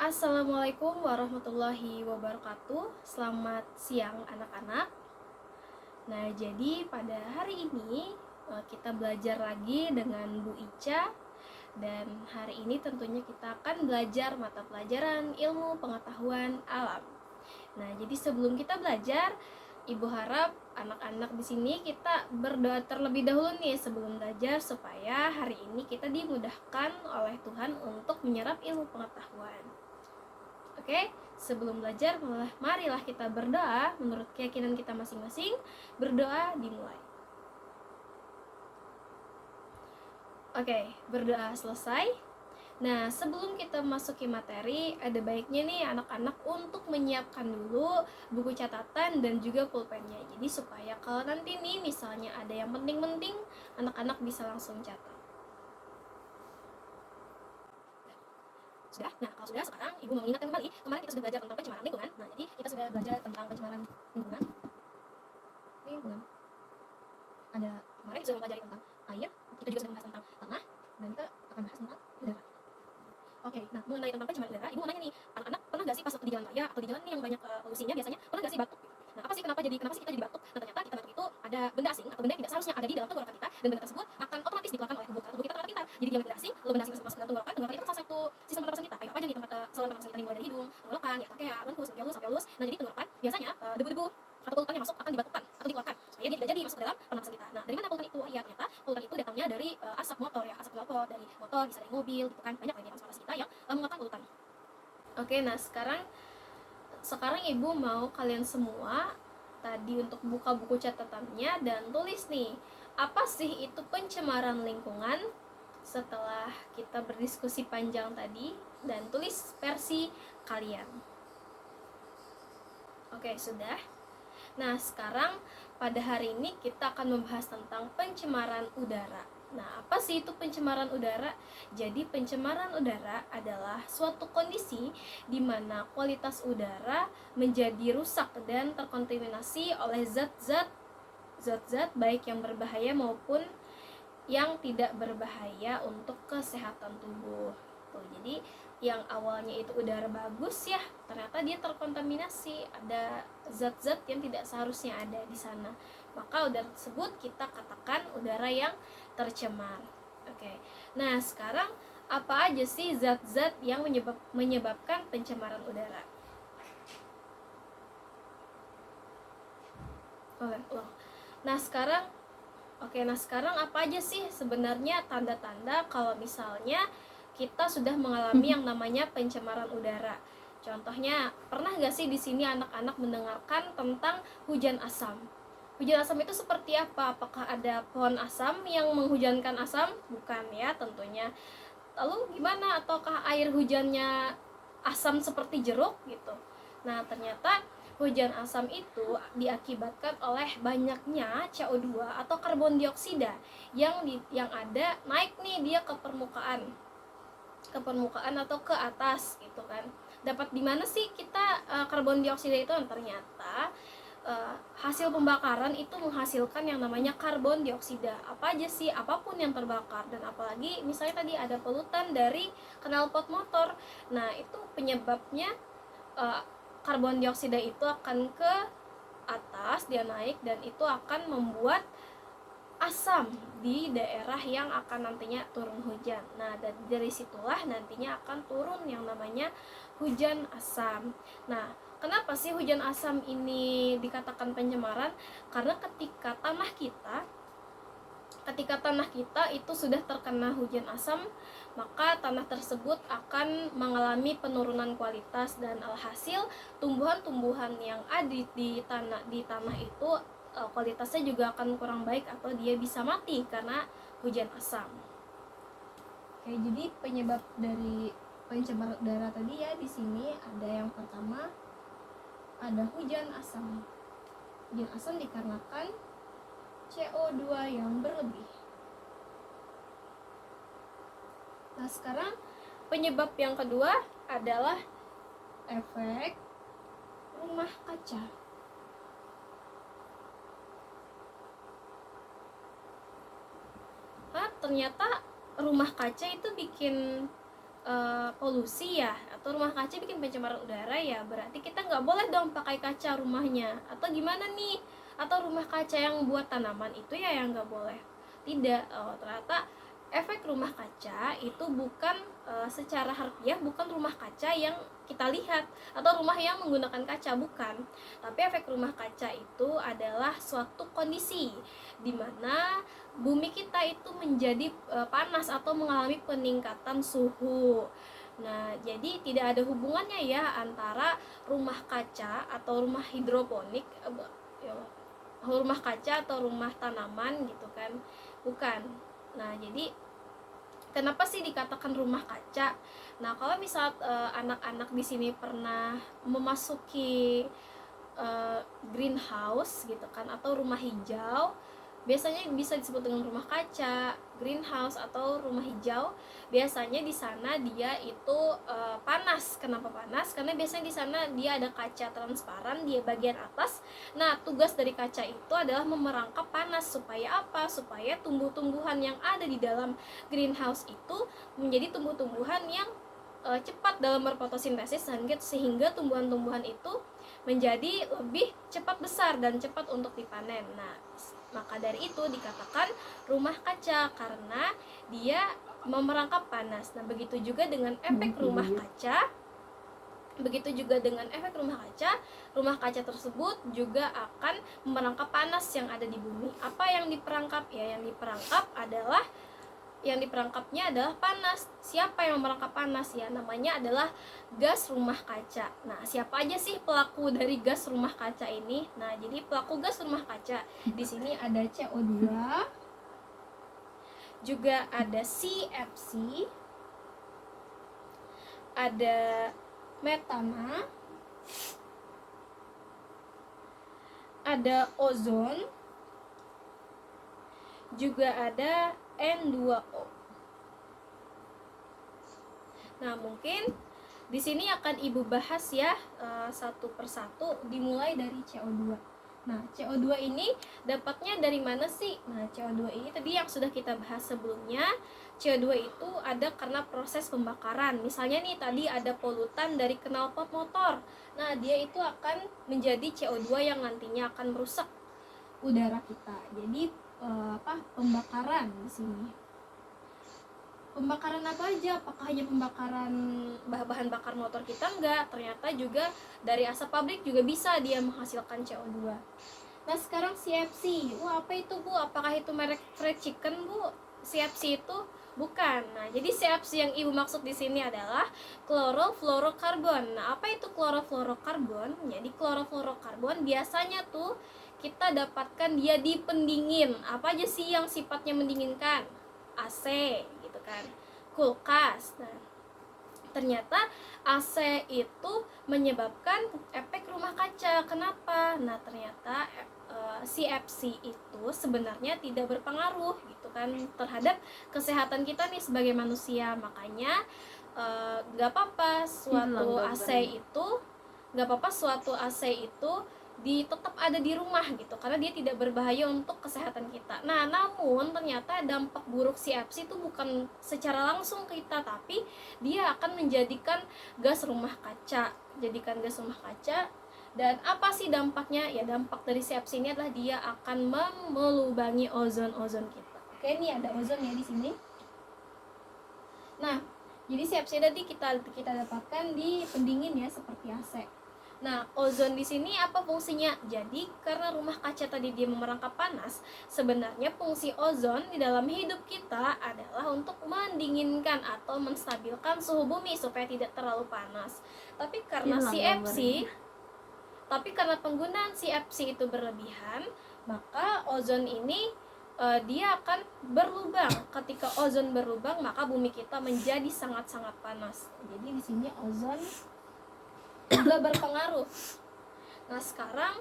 Assalamualaikum warahmatullahi wabarakatuh. Selamat siang anak-anak. Nah, jadi pada hari ini kita belajar lagi dengan Bu Ica. Dan hari ini tentunya kita akan belajar mata pelajaran ilmu pengetahuan alam. Nah, jadi sebelum kita belajar, Ibu harap anak-anak di sini kita berdoa terlebih dahulu nih sebelum belajar supaya hari ini kita dimudahkan oleh Tuhan untuk menyerap ilmu pengetahuan. Oke, sebelum belajar, marilah kita berdoa menurut keyakinan kita masing-masing. Berdoa dimulai. Oke, berdoa selesai. Nah, sebelum kita masuki materi, ada baiknya nih anak-anak untuk menyiapkan dulu buku catatan dan juga pulpennya. Jadi supaya kalau nanti nih misalnya ada yang penting-penting, anak-anak bisa langsung catat. Sudah? Nah, kalau sudah, sekarang Ibu mau ingatkan kembali, kemarin kita sudah belajar tentang pencemaran lingkungan. Nah, jadi kita sudah belajar tentang pencemaran lingkungan. Ada kemarin sudah mempelajari tentang air, kita juga sudah membahas tentang tanah, dan kita akan bahas tentang udara. Oke, nah mengenai tentang pencemaran udara, Ibu mau nanya nih, anak-anak pernah gak sih pas waktu di jalan raya atau di jalan nih yang banyak polusinya biasanya, pernah gak sih batuk? Nah, kenapa sih kita jadi batuk? Nah, ternyata kita batuk itu ada benda asing atau benda yang tidak seharusnya ada di dalam tenggorokan kita, dan benda tersebut akan otomatis dikeluarkan oleh tubuh kita terhadap kita. Jadi dia benda asing, lalu benda asing tersebut masuk ke dalam tenggorokan itu kan salah satu sistem pernapasan kita. Kayak apa aja nih tempat saluran pernapasan kita, mulai dari hidung, tenggorokan, ya trachea, lenfus, alveolus. Nah, jadi tenggorokan biasanya debu-debu atau polutan yang masuk akan dibatukkan atau dikeluarkan supaya dia tidak jadi masuk ke dalam pernapasan kita. Nah, dari mana polutan itu? Ya, ternyata polutan itu datangnya dari asap motor ya, asap knalpot dari motor, bisa dari mobil gitu kan. Banyak dari transportasi kita yang mengeluarkan polutan. Oke, nah sekarang Ibu mau kalian semua tadi untuk buka buku catatannya dan tulis nih, apa sih itu pencemaran lingkungan? Setelah kita berdiskusi panjang tadi, dan tulis versi kalian. Oke, sudah. Nah, sekarang pada hari ini kita akan membahas tentang pencemaran udara. Nah, apa sih itu pencemaran udara? Jadi, pencemaran udara adalah suatu kondisi di mana kualitas udara menjadi rusak dan terkontaminasi oleh zat-zat baik yang berbahaya maupun yang tidak berbahaya untuk kesehatan tubuh. Tuh, jadi yang awalnya itu udara bagus ya, ternyata dia terkontaminasi, ada zat-zat yang tidak seharusnya ada di sana. Maka udara tersebut kita katakan udara yang tercemar. Oke. Nah, sekarang apa aja sih zat-zat yang menyebabkan pencemaran udara? Nah, sekarang apa aja sih sebenarnya tanda-tanda kalau misalnya kita sudah mengalami yang namanya pencemaran udara? Contohnya, pernah gak sih di sini anak-anak mendengarkan tentang hujan asam? Hujan asam itu seperti apa? Apakah ada pohon asam yang menghujankan asam? Bukan ya, tentunya. Lalu gimana? Ataukah air hujannya asam seperti jeruk gitu? Nah, ternyata hujan asam itu diakibatkan oleh banyaknya CO2 atau karbon dioksida yang ada naik nih dia ke permukaan atau ke atas gitu kan. Dapat di mana sih kita karbon dioksida itu? Ternyata hasil pembakaran itu menghasilkan yang namanya karbon dioksida. Apa aja sih? Apapun yang terbakar, dan apalagi misalnya tadi ada polutan dari knalpot motor. Nah, itu penyebabnya karbon dioksida itu akan ke atas, dia naik, dan itu akan membuat asam di daerah yang akan nantinya turun hujan. Nah, dari situlah nantinya akan turun yang namanya hujan asam. Nah, kenapa sih hujan asam ini dikatakan pencemaran? Karena ketika tanah kita itu sudah terkena hujan asam, maka tanah tersebut akan mengalami penurunan kualitas, dan alhasil tumbuhan-tumbuhan yang ada di tanah itu kualitasnya juga akan kurang baik atau dia bisa mati karena hujan asam. Oke, jadi penyebab dari pencemaran udara tadi ya di sini ada yang pertama ada hujan asam. Hujan asam dikarenakan CO2 yang berlebih. Nah, sekarang penyebab yang kedua adalah efek rumah kaca. Ternyata rumah kaca itu bikin polusi ya, atau rumah kaca bikin pencemaran udara ya, berarti kita nggak boleh dong pakai kaca rumahnya, atau gimana nih? Atau rumah kaca yang buat tanaman itu ya yang nggak boleh? Tidak. Ternyata efek rumah kaca itu bukan secara harfiah bukan rumah kaca yang kita lihat atau rumah yang menggunakan kaca, bukan. Tapi efek rumah kaca itu adalah suatu kondisi di mana bumi kita itu menjadi panas atau mengalami peningkatan suhu. Nah, jadi tidak ada hubungannya ya antara rumah kaca atau rumah hidroponik, rumah kaca atau rumah tanaman gitu kan, bukan. Nah, jadi kenapa sih dikatakan rumah kaca? Nah, kalau misal anak-anak di sini pernah memasuki greenhouse gitu kan, atau rumah hijau, biasanya bisa disebut dengan rumah kaca, greenhouse atau rumah hijau. Biasanya di sana dia itu panas. Kenapa panas? Karena biasanya di sana dia ada kaca transparan di bagian atas. Nah, tugas dari kaca itu adalah memerangkap panas. Supaya apa? Supaya tumbuh-tumbuhan yang ada di dalam greenhouse itu menjadi tumbuh-tumbuhan yang cepat dalam berfotosintesis, sehingga tumbuhan-tumbuhan itu menjadi lebih cepat besar dan cepat untuk dipanen. Nah, maka dari itu dikatakan rumah kaca karena dia memerangkap panas. Nah, begitu juga dengan efek rumah kaca. Begitu juga dengan efek rumah kaca tersebut juga akan memerangkap panas yang ada di bumi. Apa yang diperangkap? Ya, yang diperangkapnya adalah panas. Siapa yang memerangkap panas? Ya, namanya adalah gas rumah kaca. Nah, siapa aja sih pelaku dari gas rumah kaca ini? Nah, jadi pelaku gas rumah kaca di sini ada CO2, juga ada CFC, ada metana, ada ozon, juga ada N2O. Nah, mungkin di sini akan Ibu bahas ya satu persatu, dimulai dari CO2. Nah, CO2 ini dapatnya dari mana sih? Nah, CO2 ini tadi yang sudah kita bahas sebelumnya. CO2 itu ada karena proses pembakaran. Misalnya nih, tadi ada polutan dari knalpot motor. Nah, dia itu akan menjadi CO2 yang nantinya akan merusak udara kita. Jadi pembakaran di sini. Pembakaran apa aja? Apakah hanya pembakaran bahan bakar motor kita? Enggak, ternyata juga dari asap pabrik juga bisa dia menghasilkan CO2. Nah, sekarang CFC. Wah, apa itu, Bu? Apakah itu merek fried chicken, Bu? CFC itu bukan. Nah, jadi CFC yang Ibu maksud di sini adalah klorofluorokarbon. Nah, apa itu klorofluorokarbon? Jadi klorofluorokarbon biasanya tuh kita dapatkan dia di pendingin. Apa aja sih yang sifatnya mendinginkan? AC gitu kan, kulkas. Nah, ternyata AC itu menyebabkan efek rumah kaca. Kenapa? Nah, ternyata CFC itu sebenarnya tidak berpengaruh gitu kan terhadap kesehatan kita nih sebagai manusia. Makanya nggak apa-apa suatu AC itu tetap ada di rumah gitu, karena dia tidak berbahaya untuk kesehatan kita. Nah, namun ternyata dampak buruk CFC itu bukan secara langsung ke kita, tapi dia akan menjadikan gas rumah kaca. Dan apa sih dampaknya? Ya, dampak dari CFC ini adalah dia akan melubangi ozon kita. Oke, ini ada ozon ya di sini. Nah, jadi CFC tadi kita dapatkan di pendingin ya, seperti AC. Nah, ozon di sini apa fungsinya? Jadi, karena rumah kaca tadi dia memerangkap panas, sebenarnya fungsi ozon di dalam hidup kita adalah untuk mendinginkan atau menstabilkan suhu bumi supaya tidak terlalu panas. Tapi karena penggunaan CFC itu berlebihan, maka ozon ini dia akan berlubang. Ketika ozon berlubang, maka bumi kita menjadi sangat-sangat panas. Jadi di sini ozon juga berpengaruh. Nah, sekarang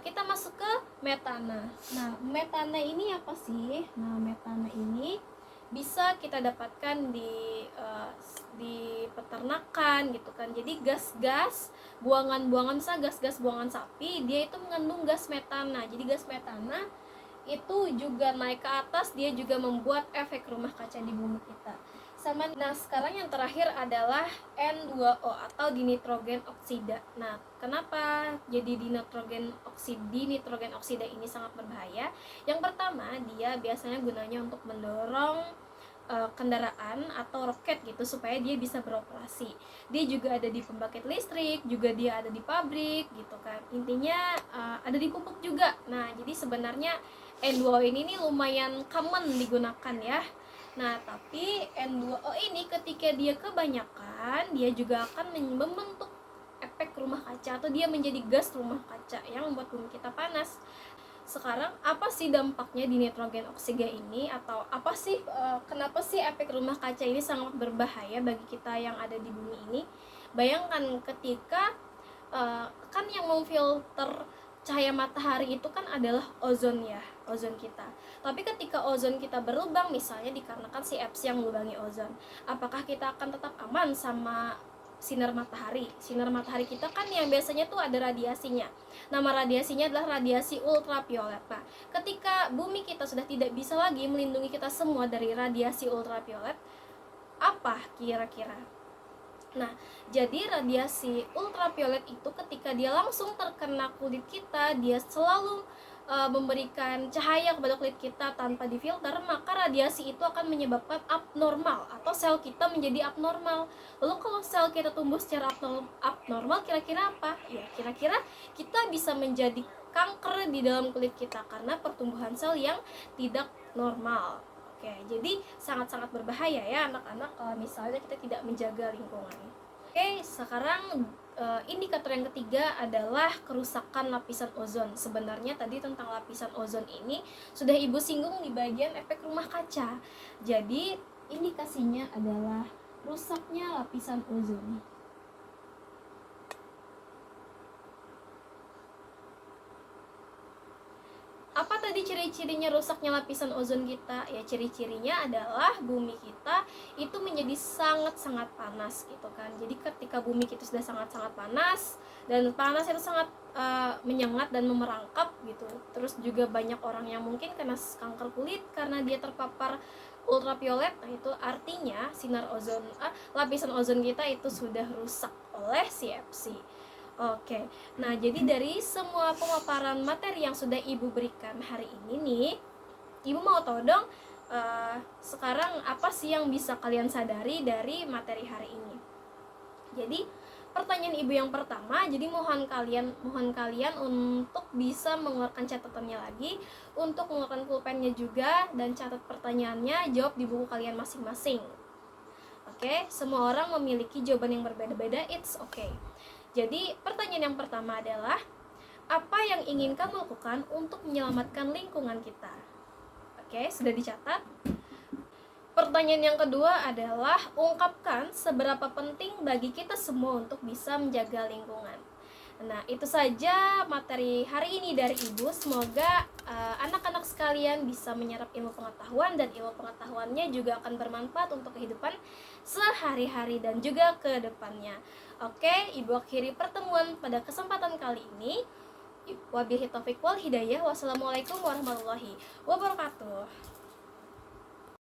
kita masuk ke metana. Nah, metana ini apa sih? Nah, metana ini bisa kita dapatkan di peternakan gitu kan. Jadi gas-gas buangan buangan sapi, dia itu mengandung gas metana. Jadi gas metana itu juga naik ke atas, dia juga membuat efek rumah kaca di bumi kita. Nah, sekarang yang terakhir adalah N2O atau dinitrogen oksida. Nah, kenapa jadi dinitrogen oksida ini sangat berbahaya? Yang pertama, dia biasanya gunanya untuk mendorong kendaraan atau roket gitu supaya dia bisa beroperasi. Dia juga ada di pembangkit listrik, juga dia ada di pabrik gitu kan. Intinya ada di pupuk juga. Nah, jadi sebenarnya N2O ini nih lumayan common digunakan ya. Nah, tapi N2O ini ketika dia kebanyakan, dia juga akan membentuk efek rumah kaca atau dia menjadi gas rumah kaca yang membuat bumi kita panas. Sekarang apa sih dampaknya di nitrogen oksida ini, atau apa sih kenapa sih efek rumah kaca ini sangat berbahaya bagi kita yang ada di bumi ini? Bayangkan ketika kan yang memfilter cahaya matahari itu kan adalah ozon ya, ozon kita. Tapi ketika ozon kita berlubang misalnya dikarenakan si Fc yang melubangi ozon, apakah kita akan tetap aman sama sinar matahari? Sinar matahari kita kan yang biasanya tuh ada radiasinya. Nama radiasinya adalah radiasi ultraviolet. Nah, ketika bumi kita sudah tidak bisa lagi melindungi kita semua dari radiasi ultraviolet, apa kira-kira? Nah, jadi radiasi ultraviolet itu ketika dia langsung terkena kulit kita, dia selalu memberikan cahaya kepada kulit kita tanpa difilter, maka radiasi itu akan menyebabkan abnormal atau sel kita menjadi abnormal. Lalu kalau sel kita tumbuh secara abnormal, kira-kira apa? Ya, kira-kira kita bisa menjadi kanker di dalam kulit kita karena pertumbuhan sel yang tidak normal. Oke, jadi sangat-sangat berbahaya ya anak-anak kalau misalnya kita tidak menjaga lingkungan. Oke, sekarang indikator yang ketiga adalah kerusakan lapisan ozon. Sebenarnya tadi tentang lapisan ozon ini sudah Ibu singgung di bagian efek rumah kaca. Jadi indikasinya adalah rusaknya lapisan ozon. Apa tadi ciri-cirinya rusaknya lapisan ozon kita? Ya, ciri-cirinya adalah bumi kita itu menjadi sangat-sangat panas gitu kan. Jadi ketika bumi kita sudah sangat-sangat panas, dan panas itu sangat menyengat dan memerangkap gitu. Terus juga banyak orang yang mungkin kena kanker kulit karena dia terpapar ultraviolet. Nah, itu artinya lapisan ozon kita itu sudah rusak oleh si Fc. Oke, nah jadi dari semua pemaparan materi yang sudah Ibu berikan hari ini nih, Ibu mau tahu dong sekarang apa sih yang bisa kalian sadari dari materi hari ini. Jadi pertanyaan Ibu yang pertama, jadi mohon kalian untuk bisa mengeluarkan catatannya lagi, untuk mengeluarkan pulpennya juga, dan catat pertanyaannya, jawab di buku kalian masing-masing. Oke, semua orang memiliki jawaban yang berbeda-beda, it's okay. Jadi pertanyaan yang pertama adalah, apa yang ingin kamu lakukan untuk menyelamatkan lingkungan kita? Oke, sudah dicatat. Pertanyaan yang kedua adalah, ungkapkan seberapa penting bagi kita semua untuk bisa menjaga lingkungan. Nah, itu saja materi hari ini dari Ibu. Semoga anak-anak sekalian bisa menyerap ilmu pengetahuan, dan ilmu pengetahuannya juga akan bermanfaat untuk kehidupan sehari-hari dan juga ke depannya. Oke, Ibu akhiri pertemuan pada kesempatan kali ini. Wabillahi taufiq wal hidayah. Wassalamualaikum warahmatullahi wabarakatuh.